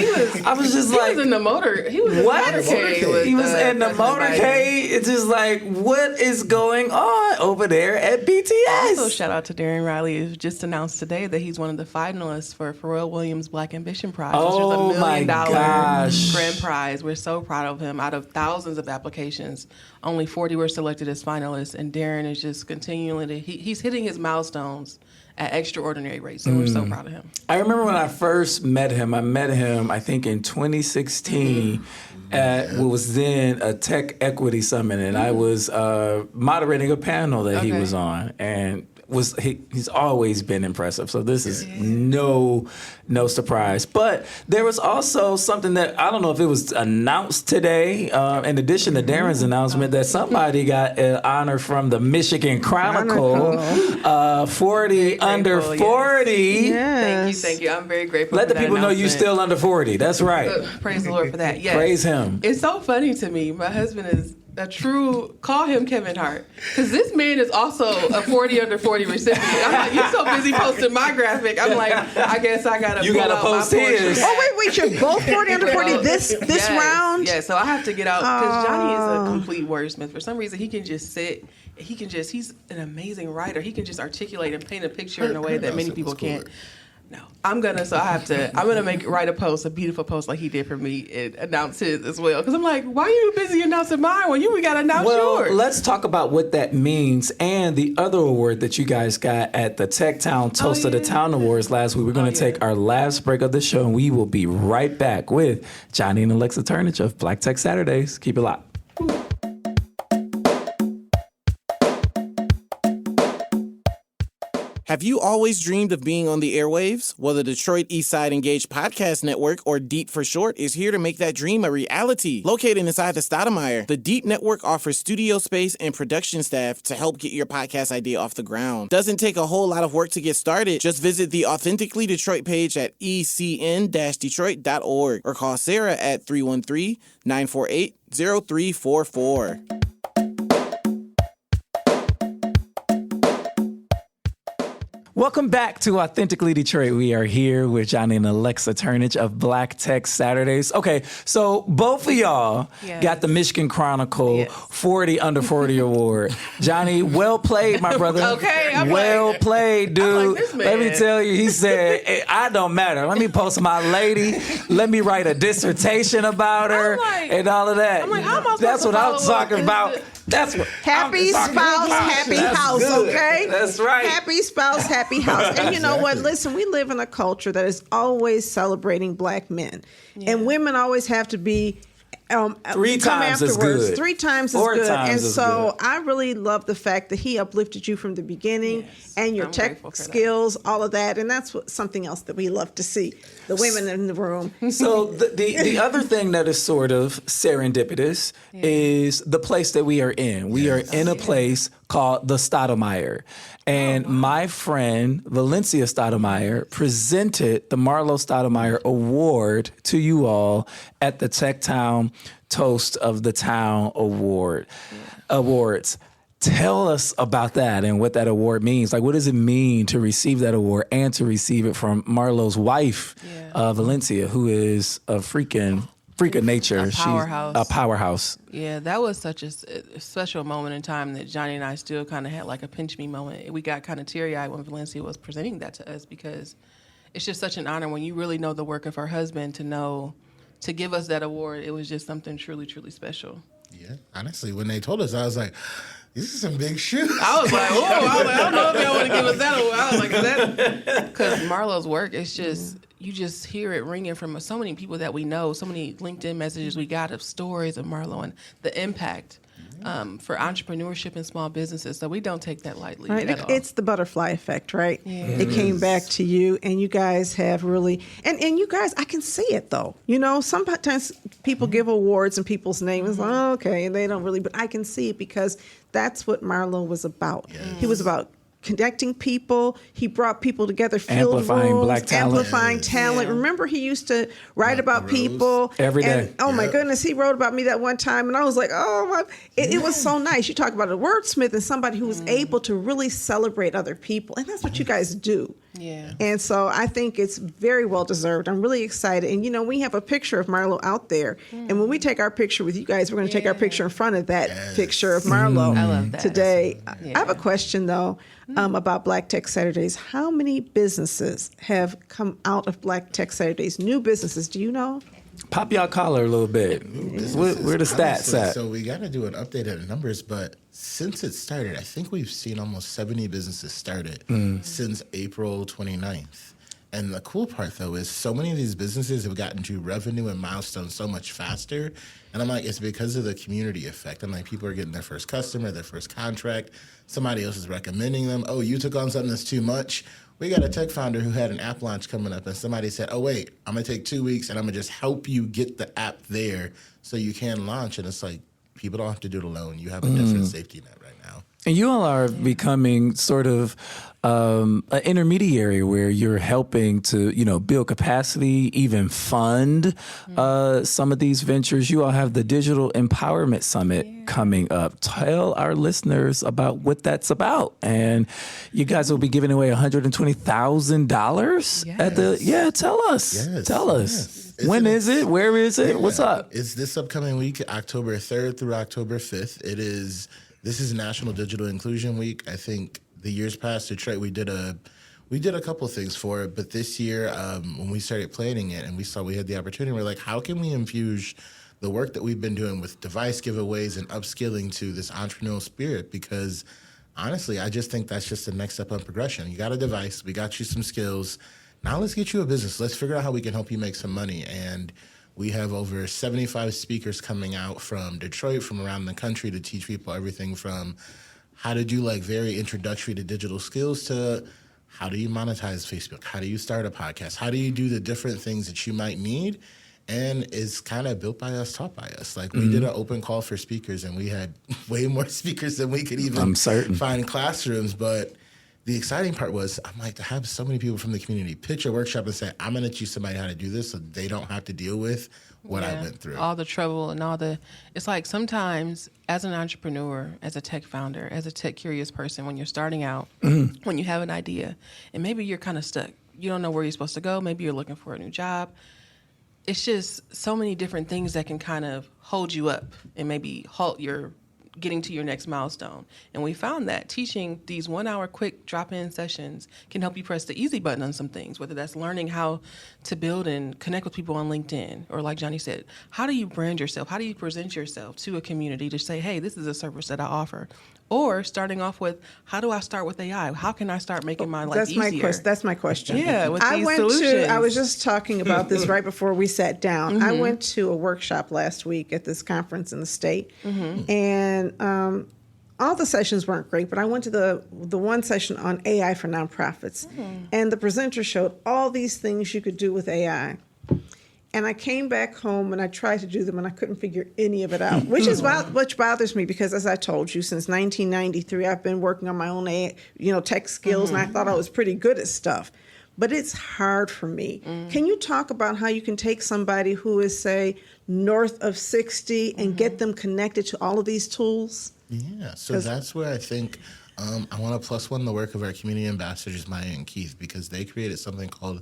I was just like, he was in the motorcade. He was in the motorcade. It's just like, what is going on over there at BTS? Also, shout out to Darren Riley, who just announced today that he's one of the finalists for Pharrell Williams' Black Ambition Prize, which is $1 million grand prize. We're so proud of him. Out of thousands of applications, only 40 were selected as finalists, and Darren is just continually he's hitting his milestones at extraordinary rates, and we're so proud of him. I remember when I first met him. I think in 2016 at what was then a Tech Equity Summit, and I was moderating a panel that he was on, and he's always been impressive. So this is no surprise. But there was also something that I don't know if it was announced today, in addition to Darren's announcement, that somebody got an honor from the Michigan Chronicle, 40 under 40. Yes. Thank you. I'm very grateful. Let for the people know you still under 40. That's right. Praise the Lord for that. Yes. Praise him. It's so funny to me. My husband is a true, call him Kevin Hart, because this man is also a 40 under 40 recipient. I'm like, you're so busy posting my graphic. I'm like, I guess I gotta post his. Oh wait, you're both 40 under 40 this round? Yeah, so I have to get out because Johnny is a complete wordsmith. For some reason, he can just sit. He's an amazing writer. He can just articulate and paint a picture in a way that many people can't. No, I'm gonna write a beautiful post like he did for me, and announce his as well. Because I'm like, why are you busy announcing mine when we got to announce yours? Let's talk about what that means and the other award that you guys got at the Tech Town Toast of the Town Awards last week. We're going to take our last break of the show, and we will be right back with Johnnie and Alexa Turnage of Black Tech Saturdays. Keep it locked. Have you always dreamed of being on the airwaves? Well, the Detroit Eastside Engaged Podcast Network, or DEEP for short, is here to make that dream a reality. Located inside the Stoudemire, the DEEP Network offers studio space and production staff to help get your podcast idea off the ground. Doesn't take a whole lot of work to get started. Just visit the Authentically Detroit page at ecn-detroit.org or call Sarah at 313-948-0344. Welcome back to Authentically Detroit. We are here with Johnnie and Alexa Turnage of Black Tech Saturdays. Okay, so both of y'all got the Michigan Chronicle 40 under 40 award. Johnnie, well played, my brother. Okay, well played, dude. I'm like, this man. Let me tell you, he said, hey, I don't matter. Let me post my lady. Let me write a dissertation about her and all of that. I'm like, how am I That's what I'm talking about. That's what happy spouse, happy house, good. okay? That's right. Happy spouse, happy house. And you know what? Listen, we live in a culture that is always celebrating Black men. Yeah. And women always have to be Three come times is afterwards. good. 3 times is 4 good. times And is so good. I really love the fact that he uplifted you from the beginning Yes, and your I'm tech grateful for that. skills, all of that. And that's something else that we love to see, the women in the room. So the other thing that is sort of serendipitous is the place that we are in. We are in a place called the Stoudemire. And my friend, Valencia Stoudemire, presented the Morrell Stoudemire Award to you all at the Tech Town Toast of the Town Awards. Tell us about that and what that award means. Like, what does it mean to receive that award and to receive it from Marlo's wife, Valencia, who is a freak of nature. A powerhouse. She's a powerhouse. Yeah, that was such a special moment in time that Johnny and I still kind of had like a pinch me moment. We got kind of teary-eyed when Valencia was presenting that to us because it's just such an honor when you really know the work of her husband to give us that award. It was just something truly, truly special. Yeah, honestly, when they told us, I was like, these are some big shoes. I was like, whoa, I don't know if y'all want to give us that award. I was like, is that? Because Marlo's work, it's just, you just hear it ringing from so many people that we know, so many LinkedIn messages we got of stories of Marlo and the impact for entrepreneurship and small businesses. So we don't take that lightly at all. It's the butterfly effect, right? Yeah. It came back to you, and you guys have really, and you guys, I can see it though. You know, sometimes people give awards and people's names, like, oh, okay, and they don't really, but I can see it because that's what Marlo was about. Yes. He was about connecting people. He brought people together, filled Amplifying rooms, black talent. amplifying talent. Yeah. Remember, he used to write Like about Rose. people Every day. And, oh my Yep. goodness, he wrote about me that one time, and I was like, oh my! It was so nice. You talk about a wordsmith and somebody who was able to really celebrate other people, and that's what you guys do. Yeah. And so I think it's very well deserved. I'm really excited. And, you know, we have a picture of Marlo out there. And when we take our picture with you guys, we're going to take our picture in front of that picture of Marlo I love that. today. Yeah. I have a question, though, about Black Tech Saturdays. How many businesses have come out of Black Tech Saturdays? New businesses, do you know? Pop y'all collar a little bit. Where the stats Honestly, at? So we got to do an update of the numbers, but since it started, I think we've seen almost 70 businesses started since April 29th. And the cool part, though, is so many of these businesses have gotten to revenue and milestones so much faster. And I'm like, it's because of the community effect. I'm like, people are getting their first customer, their first contract. Somebody else is recommending them. Oh, you took on something that's too much. We got a tech founder who had an app launch coming up, and somebody said, oh, wait, I'm going to take 2 weeks, and I'm going to just help you get the app there so you can launch. And it's like, people don't have to do it alone. You have a different safety net right now. And you all are becoming sort of an intermediary where you're helping to, you know, build capacity, even fund some of these ventures. You all have the Digital Empowerment Summit coming up. Tell our listeners about what that's about. And you guys will be giving away $120,000 at the, tell us. Yes, Tell us. yes. When is it? Where is it? What's up? It's this upcoming week, October 3rd through October 5th. This is National Digital Inclusion Week. I think the years past, Detroit, we did a couple things for it, but this year, when we started planning it and we saw we had the opportunity, we're like, how can we infuse the work that we've been doing with device giveaways and upskilling to this entrepreneurial spirit? Because honestly, I just think that's just the next step on progression. You got a device, we got you some skills. Now let's get you a business. Let's figure out how we can help you make some money. And we have over 75 speakers coming out from Detroit, from around the country, to teach people everything from how to do like very introductory to digital skills to how do you monetize Facebook? How do you start a podcast? How do you do the different things that you might need? And it's kind of built by us, taught by us. Like we did an open call for speakers, and we had way more speakers than we could even find classrooms. But the exciting part was, I'm like, to have so many people from the community pitch a workshop and say, I'm going to teach somebody how to do this so they don't have to deal with what I went through. All the trouble and it's like sometimes as an entrepreneur, as a tech founder, as a tech curious person, when you're starting out, when you have an idea and maybe you're kind of stuck, you don't know where you're supposed to go. Maybe you're looking for a new job. It's just so many different things that can kind of hold you up and maybe halt your getting to your next milestone. And we found that teaching these 1 hour quick drop-in sessions can help you press the easy button on some things, whether that's learning how to build and connect with people on LinkedIn, or like Johnny said, how do you brand yourself? How do you present yourself to a community to say, hey, this is a service that I offer? or starting off with, how do I start with AI? How can I start making my life easier? That's my question. Yeah, with these solutions. I was just talking about this right before we sat down. I went to a workshop last week at this conference in the state, and all the sessions weren't great, but I went to the one session on AI for nonprofits, and the presenter showed all these things you could do with AI. And I came back home and I tried to do them and I couldn't figure any of it out, which bothers me because, as I told you, since 1993, I've been working on my own tech skills, and I thought I was pretty good at stuff. But it's hard for me. Can you talk about how you can take somebody who is, say, north of 60 and get them connected to all of these tools? Yeah, so that's where I think I want to plus one the work of our community ambassadors, Maya and Keith, because they created something called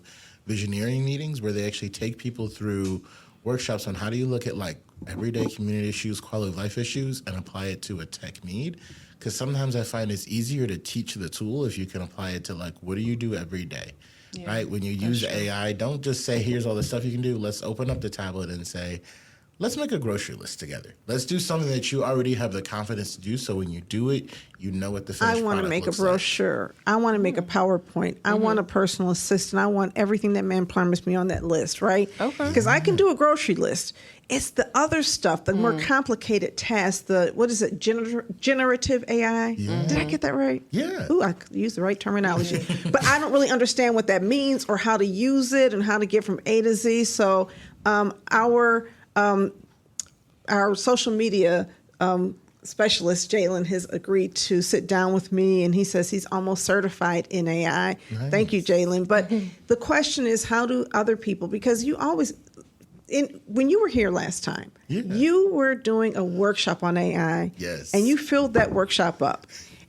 visioneering meetings, where they actually take people through workshops on how do you look at like everyday community issues, quality of life issues, and apply it to a tech need. Because sometimes I find it's easier to teach the tool if you can apply it to like, what do you do every day? Yeah, right? When you use AI, don't just say, here's all the stuff you can do. Let's open up the tablet and say, let's make a grocery list together. Let's do something that you already have the confidence to do, so when you do it, you know what the finished product looks like. I want to make a brochure. I want to make a PowerPoint. I want a personal assistant. I want everything that man promised me on that list, right? Okay. Because I can do a grocery list. It's the other stuff, the more complicated tasks, generative AI? Yeah. Did I get that right? Yeah. Ooh, I used the right terminology. But I don't really understand what that means or how to use it and how to get from A to Z. So our social media specialist, Jalen, has agreed to sit down with me, and he says he's almost certified in AI. Nice. Thank you, Jalen. But the question is, how do other people, because you always, when you were here last time, you were doing a workshop on AI, and you filled that workshop up.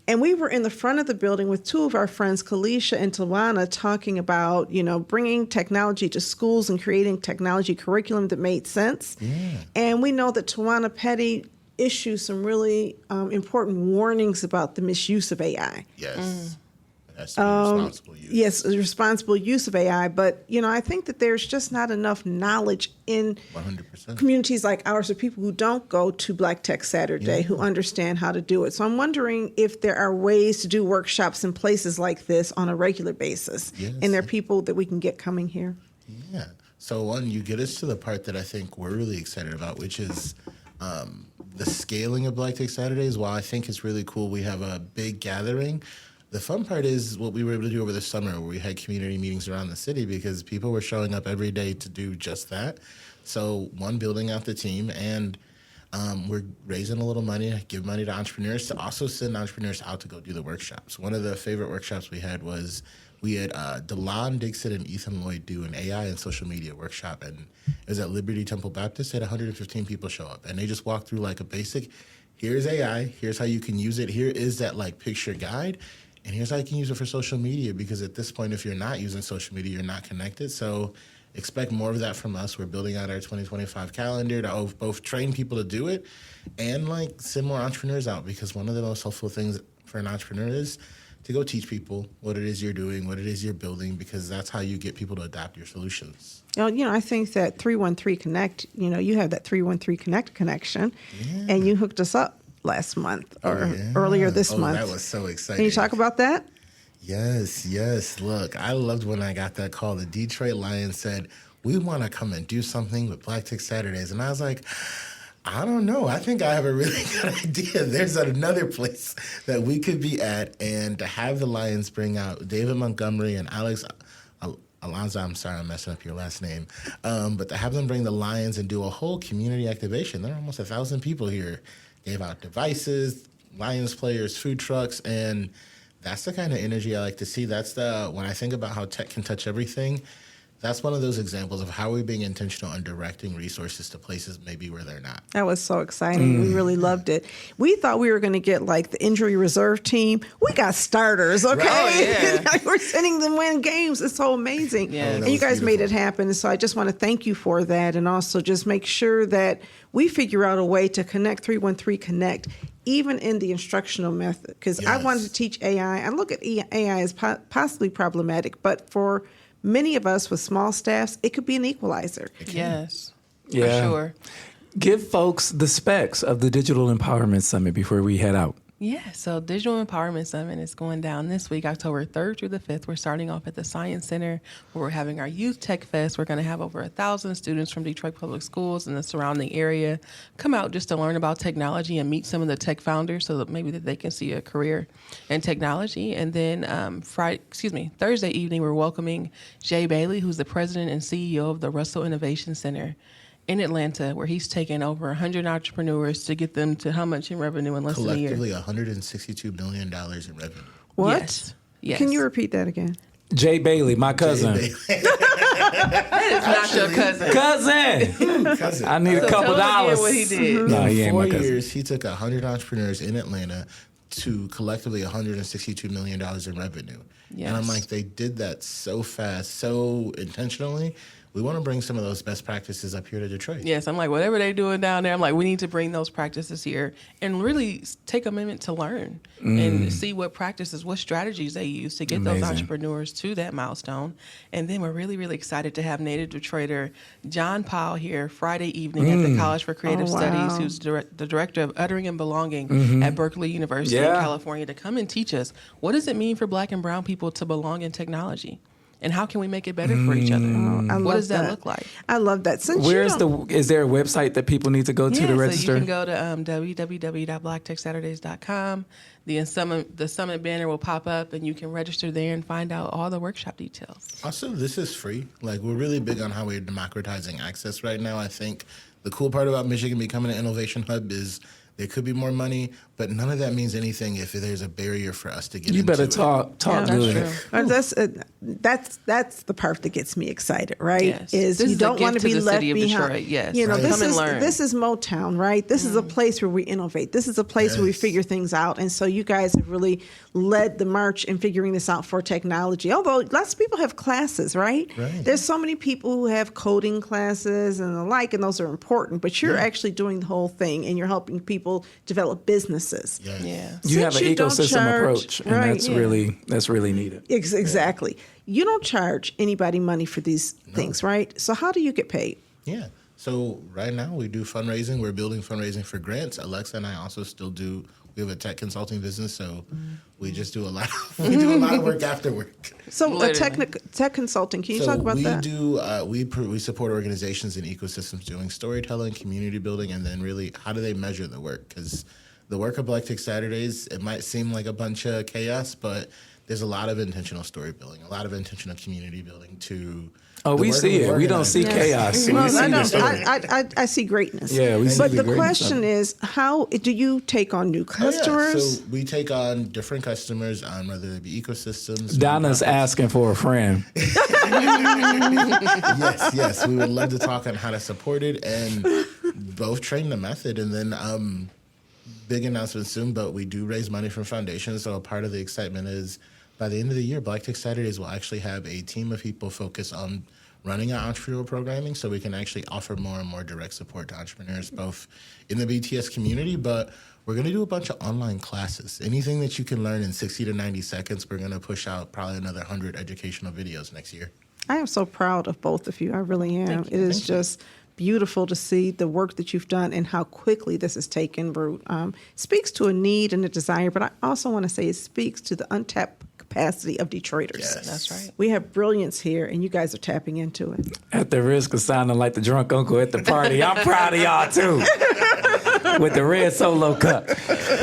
And we were in the front of the building with two of our friends, Kalisha and Tawana, talking about, bringing technology to schools and creating technology curriculum that made sense. Yeah. And we know that Tawana Petty issues some really important warnings about the misuse of AI. Yes. That's responsible use. Yes, responsible use of AI. But, I think that there's just not enough knowledge in 100%. communities like ours of people who don't go to Black Tech Saturday, who understand how to do it. So I'm wondering if there are ways to do workshops in places like this on a regular basis. Yes. And there are people that we can get coming here. Yeah. So one, you get us to the part that I think we're really excited about, which is the scaling of Black Tech Saturdays. While I think it's really cool, we have a big gathering. The fun part is what we were able to do over the summer, where we had community meetings around the city because people were showing up every day to do just that. So one, building out the team, and we're raising a little money, give money to entrepreneurs to also send entrepreneurs out to go do the workshops. One of the favorite workshops we had was we had Delon Dixon and Ethan Lloyd do an AI and social media workshop, and it was at Liberty Temple Baptist. Had 115 people show up, and they just walked through like a basic, here's AI, here's how you can use it, here is that like picture guide, and here's how you can use it for social media, because at this point, if you're not using social media, you're not connected. So expect more of that from us. We're building out our 2025 calendar to both train people to do it and like send more entrepreneurs out, because one of the most helpful things for an entrepreneur is to go teach people what it is you're doing, what it is you're building, because that's how you get people to adopt your solutions. I think that 313 Connect, you have that 313 Connect connection, and you hooked us up last month or earlier this month. That was so exciting. Can you talk about that? Yes. Look, I loved when I got that call. The Detroit Lions said, we want to come and do something with Black Tech Saturdays. And I was like, I don't know. I think I have a really good idea. There's another place that we could be at. And to have the Lions bring out David Montgomery and Alex Alonzo, I'm sorry, I'm messing up your last name. But to have them bring the Lions and do a whole community activation. There are almost 1,000 people here. Gave out devices, Lions players, food trucks, and that's the kind of energy I like to see. That's when I think about how tech can touch everything, that's one of those examples of how we're being intentional on directing resources to places maybe where they're not. That was so exciting. We really loved it. We thought we were going to get like the injury reserve team. We got starters, okay? Right, We're sending them win games. It's so amazing. Yeah. And you guys made it happen. So I just want to thank you for that, and also just make sure that we figure out a way to connect 313 Connect, even in the instructional method. Because I wanted to teach AI. I look at AI as possibly problematic, but for many of us with small staffs, it could be an equalizer. Yes, for sure. Give folks the specs of the Digital Empowerment Summit before we head out. Yeah, so Digital Empowerment Summit is going down this week, October 3rd through the 5th. We're starting off at the Science Center, where we're having our Youth Tech Fest. We're going to have over 1,000 students from Detroit Public Schools and the surrounding area come out just to learn about technology and meet some of the tech founders so that maybe that they can see a career in technology. And then Thursday evening, we're welcoming Jay Bailey, who's the president and CEO of the Russell Innovation Center in Atlanta, where he's taken over 100 entrepreneurs to get them to how much in revenue in less than a year? Collectively, $162 million in revenue. What? Yes. Can you repeat that again? Jay Bailey, my cousin. That is not your cousin. Cousin. I need a couple tell him dollars. again what he did. No, he In ain't my 4 cousin. years, he took 100 entrepreneurs in Atlanta to collectively $162 million in revenue. Yes. And I'm like, they did that so fast, so intentionally. We want to bring some of those best practices up here to Detroit. Yes, I'm like, whatever they're doing down there, I'm like, we need to bring those practices here and really take a minute to learn and see what practices, what strategies they use to get those entrepreneurs to that milestone. And then we're really, really excited to have native Detroiter John Powell here Friday evening at the College for Creative Studies, who's the director of Uttering and Belonging at Berkeley University in California, to come and teach us what does it mean for Black and brown people to belong in technology. And how can we make it better for each other? What does that look like? I love that. Since Is there a website that people need to go to register? So you can go to www.blacktechsaturdays.com. The summit banner will pop up, and you can register there and find out all the workshop details. Also, this is free. Like, we're really big on how we're democratizing access right now. I think the cool part about Michigan becoming an innovation hub is there could be more money, but none of that means anything if there's a barrier for us to get into. You better it. talk good. That's the part that gets me excited, right? Yes. Is This you is don't a want to gift be to the left city of behind. Detroit, yes. You know, Right. this Come and is learn. this is Motown, right? This is a place where we innovate. This is a place where we figure things out. And so you guys have really led the march in figuring this out for technology. Although lots of people have classes, right? There's so many people who have coding classes and the like, and those are important. But you're actually doing the whole thing, and you're helping people develop businesses. Yeah. You have an Since you don't ecosystem charge- approach, and right, that's really needed. Exactly. You don't charge anybody money for these things, right? So how do you get paid? Yeah. So right now we do fundraising. We're building fundraising for grants. Alexa and I also still do. We have a tech consulting business, so we just do a lot. We do a lot of work after work. So Literally. tech consulting. Can you talk about that? We support organizations and ecosystems doing storytelling, community building, and then really how do they measure the work? Because the work of Black Tech Saturdays, it might seem like a bunch of chaos, but there's a lot of intentional story building, a lot of intentional community building to. Oh, we see it. We don't see chaos. We see the story. I see greatness. Yeah, we see But the the greatness of question it. is, how do you take on new customers? So we take on different customers, whether they be ecosystems. Donna's asking for a friend. Yes. We would love to talk on how to support it and both train the method. And then big announcement soon, but we do raise money from foundations. So a part of the excitement is by the end of the year, Black Tech Saturdays will actually have a team of people focused on running our entrepreneurial programming so we can actually offer more and more direct support to entrepreneurs, both in the BTS community, but we're going to do a bunch of online classes. Anything that you can learn in 60 to 90 seconds, we're going to push out probably another 100 educational videos next year. I am so proud of both of you. I really am. It is just beautiful to see the work that you've done and how quickly this has taken root. Speaks to a need and a desire, but I also want to say it speaks to the untapped capacity of Detroiters. Yes. That's right. We have brilliance here, and you guys are tapping into it. At the risk of sounding like the drunk uncle at the party, I'm proud of y'all too. With the red solo cup.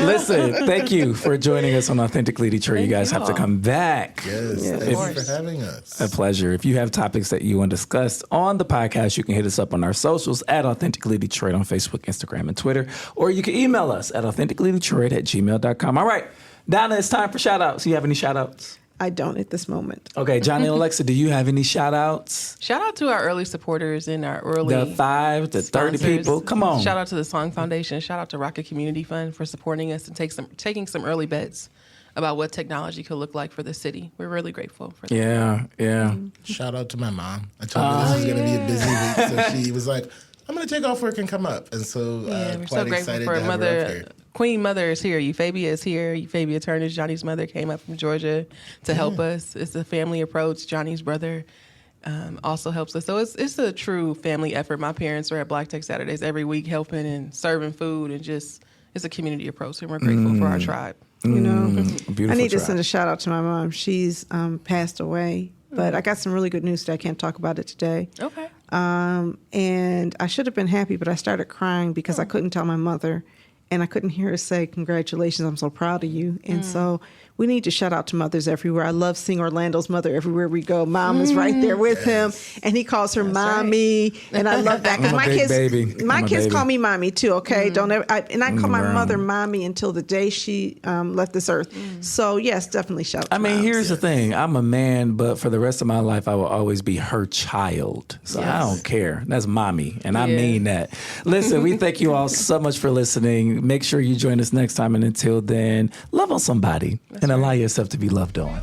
Listen, thank you for joining us on Authentically Detroit. You guys have to come back. Yes, Yeah. thank you for having us. A pleasure. If you have topics that you want to discuss on the podcast, you can hit us up on our socials at Authentically Detroit on Facebook, Instagram, and Twitter. Or you can email us at authenticallydetroit@gmail.com. All right, Donna, it's time for shout-outs. You have any shout-outs? I don't at this moment. Okay, Johnny and Alexa, do you have any shout-outs? Shout out to our early supporters and our early The 5 to 30 sponsors. people. Come on. Shout out to the Song Foundation. Shout out to Rocket Community Fund for supporting us and taking some early bets about what technology could look like for the city. We're really grateful for that. Yeah. Shout out to my mom. I told her this was going to be a busy week, so she was like, I'm going to take off work and come up. And so We're quite so grateful excited for to have her up Mother. here. Queen Mother is here. Euphebia is here. Euphebia Turnage, Johnny's mother, came up from Georgia to help us. It's a family approach. Johnny's brother also helps us. So it's a true family effort. My parents are at Black Tech Saturdays every week helping and serving food and just it's a community approach, and we're grateful for our tribe. You know, Beautiful I need to tribe. send a shout out to my mom. She's passed away, but I got some really good news today. I can't talk about it today. Okay. And I should have been happy, but I started crying because I couldn't tell my mother, and I couldn't hear her say, "Congratulations, I'm so proud of you." And so we need to shout out to mothers everywhere. I love seeing Orlando's mother everywhere we go. Mom is right there with him, and he calls her mommy, and I love that because I'm a my big kids, baby. my I'm a kids baby. call me mommy too. Okay, don't ever. And I call my Girl. mother mommy until the day she left this earth. So yes, definitely shout out. I to mean, moms. here's the thing. I'm a man, but for the rest of my life, I will always be her child. So I don't care. That's mommy, and I mean that. Listen, we thank you all so much for listening. Make sure you join us next time. And until then, love on somebody and allow yourself to be loved on.